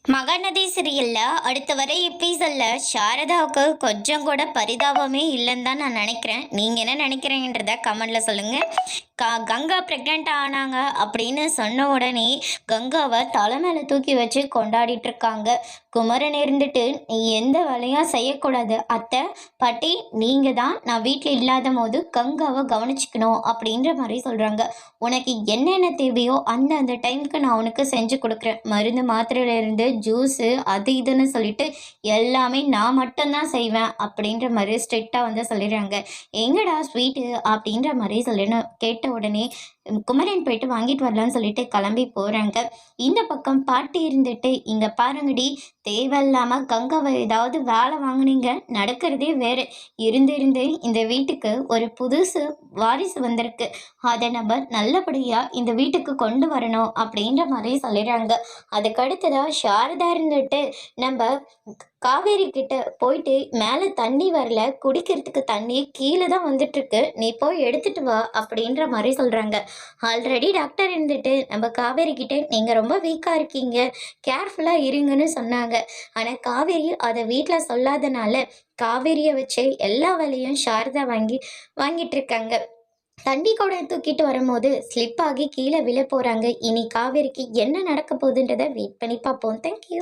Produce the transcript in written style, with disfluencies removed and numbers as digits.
மகாநதி சீரியல்ல அடுத்த வர எபிசோட்ல சாரதாவுக்கு கொஞ்சம் கூட பரிதாபமே இல்லைன்னு தான் நான் நினைக்கிறேன். நீங்க என்ன நினைக்கிறீங்கன்றத கமெண்ட்ல சொல்லுங்க. கங்கா ப்ரெக்னென்ட் ஆனாங்க அப்படின்னு சொன்ன உடனே கங்காவை தலை மேலே தூக்கி வச்சு கொண்டாடிட்டு இருக்காங்க. குமரன் இருந்துட்டு நீ எந்த வேலையும் செய்யக்கூடாது அத்தை, பாட்டி, நீங்க தான் நான் வீட்டில் இல்லாத போது கங்காவை கவனிச்சுக்கணும் அப்படின்ற மாதிரி சொல்றாங்க. உனக்கு என்னென்ன தேவையோ அந்த அந்த டைமுக்கு நான் உனக்கு செஞ்சு கொடுக்குறேன். மருந்து மாத்திரையில இருந்து ஜூஸு அது இதுன்னு சொல்லிட்டு எல்லாமே நான் மட்டும்தான் செய்வேன் அப்படின்ற மாதிரி ஸ்ட்ரிக்டாக வந்து சொல்லிடுறாங்க. எங்கடா ஸ்வீட்டு அப்படின்ற மாதிரி சொல்லணும் கேட்ட உடனே குமரன் போயிட்டு வாங்கிட்டு வரலான்னு சொல்லிட்டு கிளம்பி போறாங்க. இந்த பக்கம் பாட்டி இருந்துட்டு இங்க பாருங்கடி, தேவையில்லாம கங்காவை ஏதாவது வேலை வாங்குனீங்க நடக்கிறதே வேற. இருந்து இருந்து இந்த வீட்டுக்கு ஒரு புதுசு வாரிசு வந்திருக்கு, அதை நம்ம நல்லபடியா இந்த வீட்டுக்கு கொண்டு வரணும் அப்படின்ற மாதிரி சொல்லிடுறாங்க. அதுக்கு அடுத்ததா சாரதா இருந்துட்டு நம்ம காவேரி கிட்ட போயிட்டு மேலே தண்ணி வரல, குடிக்கிறதுக்கு தண்ணி கீழே தான் வந்துட்டு இருக்கு, நீ போய் எடுத்துட்டு வா அப்படின்ற மாதிரி சொல்றாங்க. ஆல்ரெடி டாக்டர் இருந்துட்டு நம்ம காவேரி கிட்ட நீங்க ரொம்ப வீக்கா இருக்கீங்க, கேர்ஃபுல்லா இருங்கன்னு சொன்னாங்க. ஆனா காவேரி அதை வீட்டில் சொல்லாதனால காவேரியை வச்சு எல்லா வேலையும் சாரதா வாங்கிட்டு இருக்காங்க. தண்ணி கூட தூக்கிட்டு வரும்போது ஸ்லிப் ஆகி கீழே விழ போறாங்க. இனி காவேரிக்கு என்ன நடக்க போகுதுன்றதை வெயிட் பண்ணி பார்ப்போம். தேங்க்யூ.